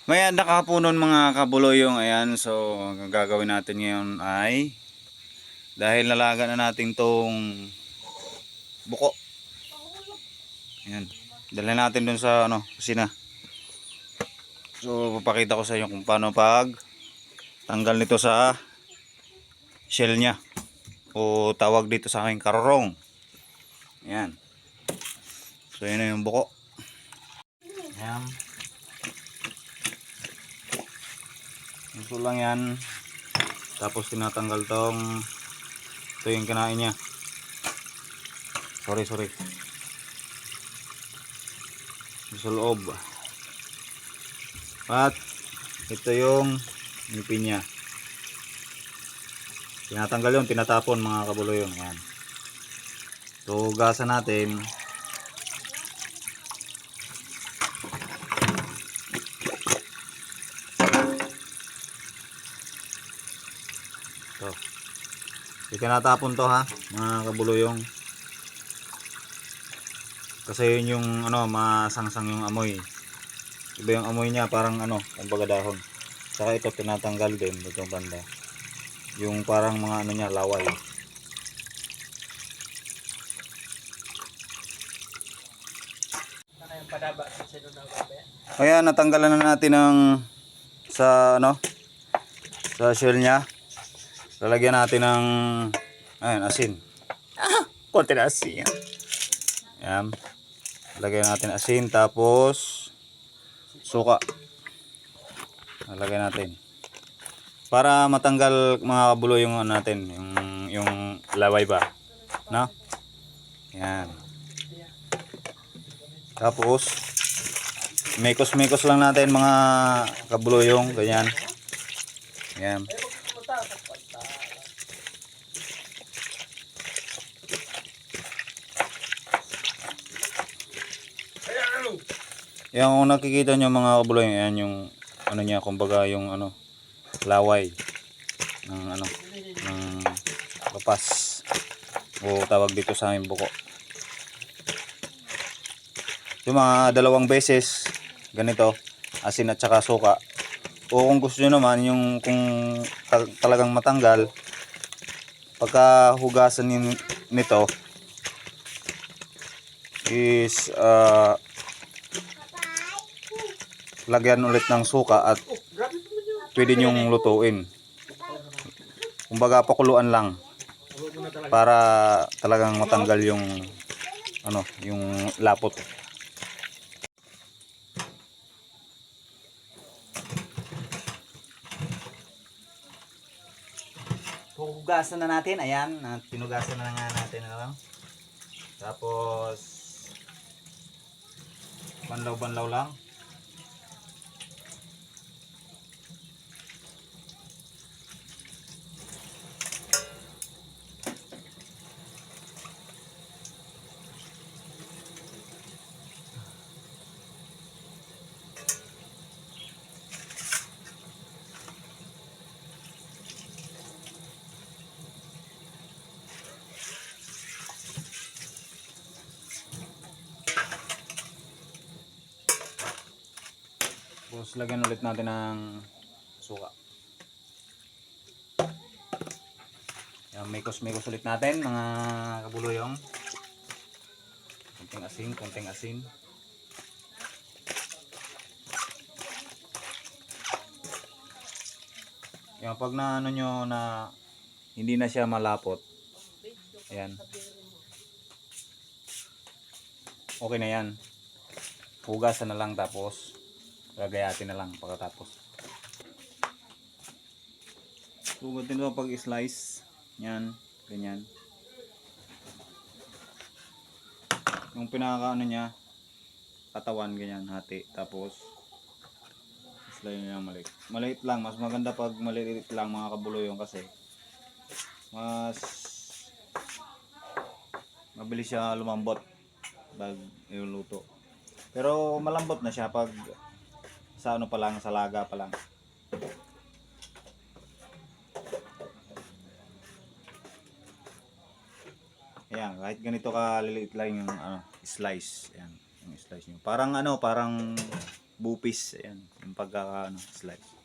May nakapunon mga kabuloyong, ayan. So ang gagawin natin ngayon ay dahil nalaga na natin tong buko. Ayan. Dalhin natin dun sa kusina. So papakita ko sa inyo kung paano pag tanggal nito sa shell nya. O tawag dito sa akin karorong. Ayan. So yun na yung buko. Ayan. Ito lang yan. Tapos tinatanggal tong ito yung kinain niya. Sorry. Sa loob. At ito yung ngipin niya. Tinatanggal yun, tinatapon mga kabuloyong. Yan. So hugasan natin. So, tinatapon to ha mga kabuloyong. Kasi yun yung masangsang yung amoy. Iba yung amoy niya, parang kumbaga dahon. Saka ito tinatanggal din dito banda. Yung parang mga niya, laway. Ayan, natanggalan na natin ng sa shell niya. Lalagyan natin ng asin. Konti na asin. Ayan. Lalagyan natin asin, tapos suka. Lalagyan natin. Para matanggal mga kabuloy yung natin, yung laway ba. No? Ayan. Tapos mekos lang natin mga kabuluyong, ganyan. Ayan. Yung kung nakikita nyo mga kabuluyong, ayan yung niya, kumbaga yung laway ng ng kapas o tawag dito sa aming buko. Yung mga 2 beses ganito, asin at saka suka. O kung gusto nyo naman yung kung talagang matanggal, pagka hugasan nito is lagyan ulit ng suka at pwede nyong lutuin. Kumbaga pakuluan lang para talagang matanggal yung yung lapot. Hugasan na natin, ayan, tinugasan na nga natin Tapos banlaw lang. Tapos lagyan ulit natin ng suka. Yan, mekos ulit natin mga kabuluyong. Konting asin. Yan, pag na nyo na hindi na siya malapot. Ayan. Okay na yan. Hugasan na lang, tapos gagayatin na lang pagkatapos. Sugutin mo pag slice. Yan, ganyan. Yung pinaka niya, katawan ganyan, hati. Tapos slice niya maliit. Maliit lang, mas maganda pag maliit lang mga kabuluyong, kasi mas mabilis siya lumambot pag iluluto. Pero malambot na siya pag sa pa lang, sa laga pa lang. Ayan, kahit ganito ka liliit lang yung slice. Ayan, yung slice nyo. Parang parang bupis. Ayan, yung pagka ano, slide.